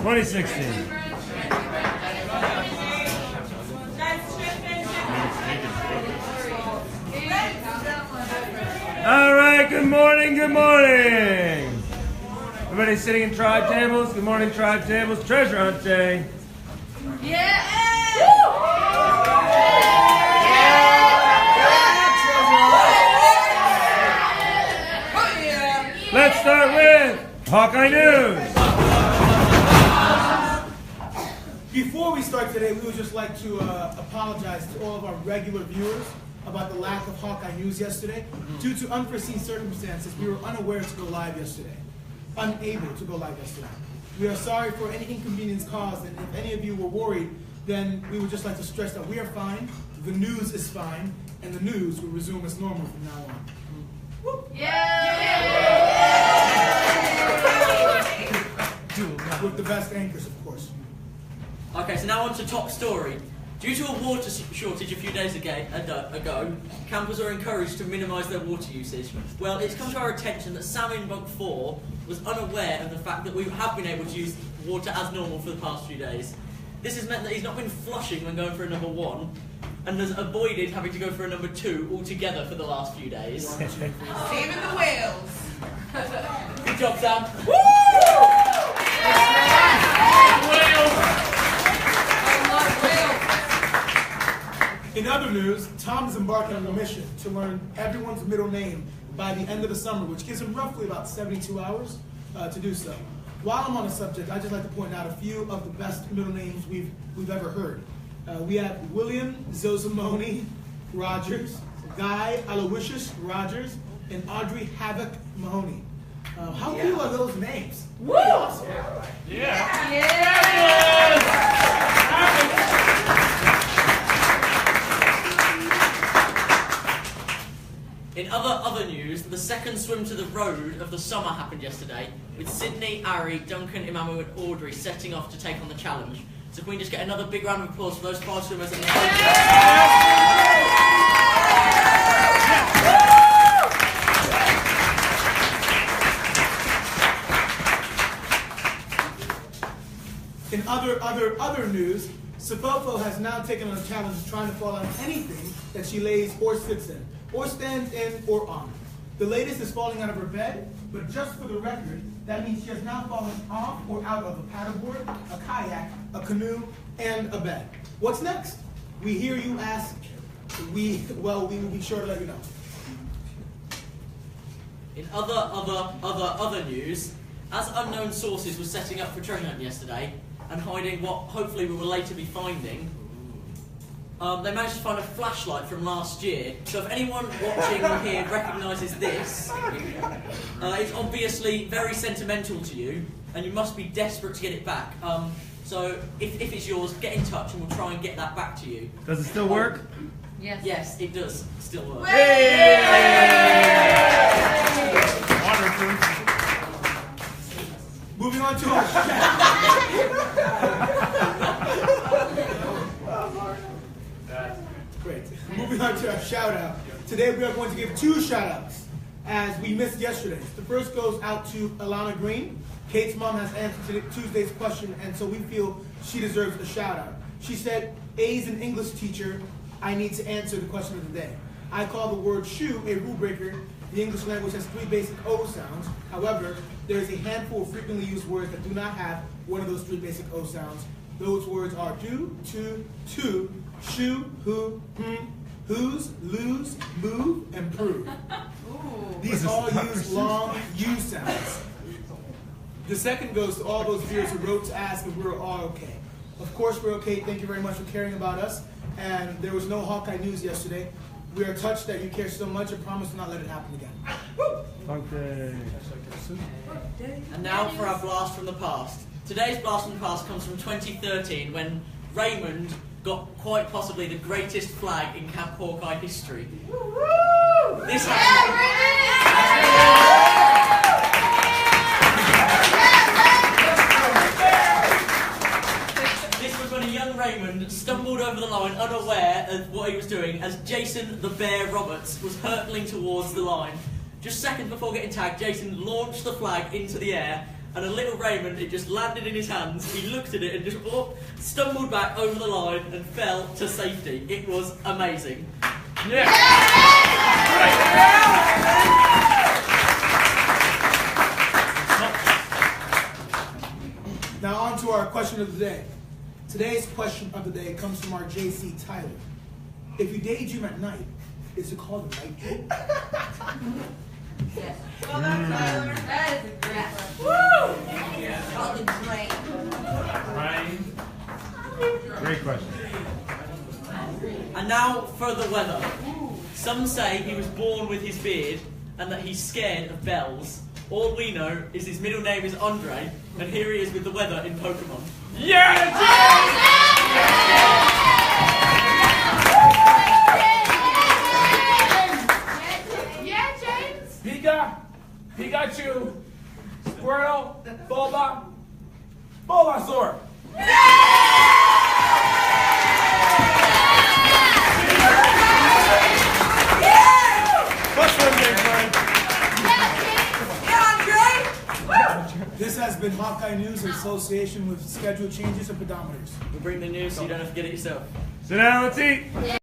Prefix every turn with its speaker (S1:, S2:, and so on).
S1: 2016. All right, good morning, good morning. Everybody sitting in tribe tables. Good morning, tribe tables. Treasure hunt day.
S2: Yeah!
S1: Let's start with Hawkeye News.
S3: Before we start today, we would just like to apologize to all of our regular viewers about the lack of Hawkeye News yesterday. Due to unforeseen circumstances, we were unaware to go live yesterday. Unable to go live yesterday. We are sorry for any inconvenience caused, and if any of you were worried, then we would just like to stress that we are fine, the news is fine, and the news will resume as normal from now on. With the best anchors, of course.
S4: Okay, so now on to top story. Due to a water shortage a few days ago, campers are encouraged to minimise their water usage. Well, it's come to our attention that Sam in Bunk 4 was unaware of the fact that we have been able to use water as normal for the past few days. This has meant that he's not been flushing when going for a number 1, and has avoided having to go for a number 2 altogether for the last few days.
S2: Saving the whales.
S4: Good job, Sam. Woo!
S3: In other news, Tom is embarking on a mission to learn everyone's middle name by the end of the summer, which gives him roughly about 72 hours to do so. While I'm on the subject, I'd just like to point out a few of the best middle names we've ever heard. We have William Zozimoni Rogers, Guy Aloysius Rogers, and Audrey Havoc Mahoney. How cool are those names?
S2: Woo!
S3: Awesome.
S4: In other news, the second swim to the road of the summer happened yesterday, with Sydney, Ari, Duncan, Imamu and Audrey setting off to take on the challenge. So can we just get another big round of applause for those 5 swimmers at the front?
S3: In other news, Sefofo has now taken on a challenge of trying to fall out of anything that she lays or sits in, or stands in, or on. The latest is falling out of her bed, but just for the record, that means she has now fallen off or out of a paddleboard, a kayak, a canoe, and a bed. What's next? We hear you ask. We will be sure to let you know.
S4: In other news, as unknown sources were setting up for treasure hunt yesterday and hiding what hopefully we will later be finding, they managed to find a flashlight from last year. So if anyone watching here recognises this, it's obviously very sentimental to you, and you must be desperate to get it back. So if it's yours, get in touch and we'll try and get that back to you.
S1: Does it still work?
S2: Yes.
S4: Yes, it does still work.
S1: Waterproof.
S3: Moving on to our Great. Moving on to our shout out. Today we are going to give 2 shout outs as we missed yesterday's. The first goes out to Alana Green. Kate's mom has answered Tuesday's question, and so we feel she deserves a shout out. She said, A's an English teacher, I need to answer the question of the day. I call the word shoe a rule breaker. The English language has 3 basic O sounds. However, there is a handful of frequently used words that do not have one of those 3 basic O sounds. Those words are do, to, shoe, who, whose, lose, move, and prove. These all use long U sounds. The second goes to all those viewers who wrote to ask if we were all okay. Of course we're okay. Thank you very much for caring about us. And there was no Hawkeye News yesterday. We are touched that you care so much and promise to not let it happen again.
S1: Okay.
S4: And now for our blast from the past. Today's blast from the past comes from 2013 when Raymond got quite possibly the greatest flag in Camp Hawkeye history. This happened. This was when a young Raymond stumbled over the line unaware of what he was doing as Jason the Bear Roberts was hurtling towards the line. Just seconds before getting tagged, Jason launched the flag into the air and a little Raymond, it just landed in his hands. He looked at it and just stumbled back over the line and fell to safety. It was amazing.
S1: Yeah.
S3: Now on to our question of the day. Today's question of the day comes from our JC Tyler. If you daydream at night, is it called a night dream?
S2: Yes. Well done, Tyler. That is a great one. Woo! Called the drain.
S1: Great question.
S4: And now for the weather. Some say he was born with his beard and that he's scared of bells. All we know is his middle name is Andre, and here he is with the weather in Pokemon.
S1: Yeah!
S2: Yeah, James.
S1: Pikachu, Squirtle, Bulbasaur.
S3: This has been Hawkeye News in association with schedule changes and pedometers.
S4: We'll bring the news so you don't have to get it yourself.
S1: Sit down, let's eat.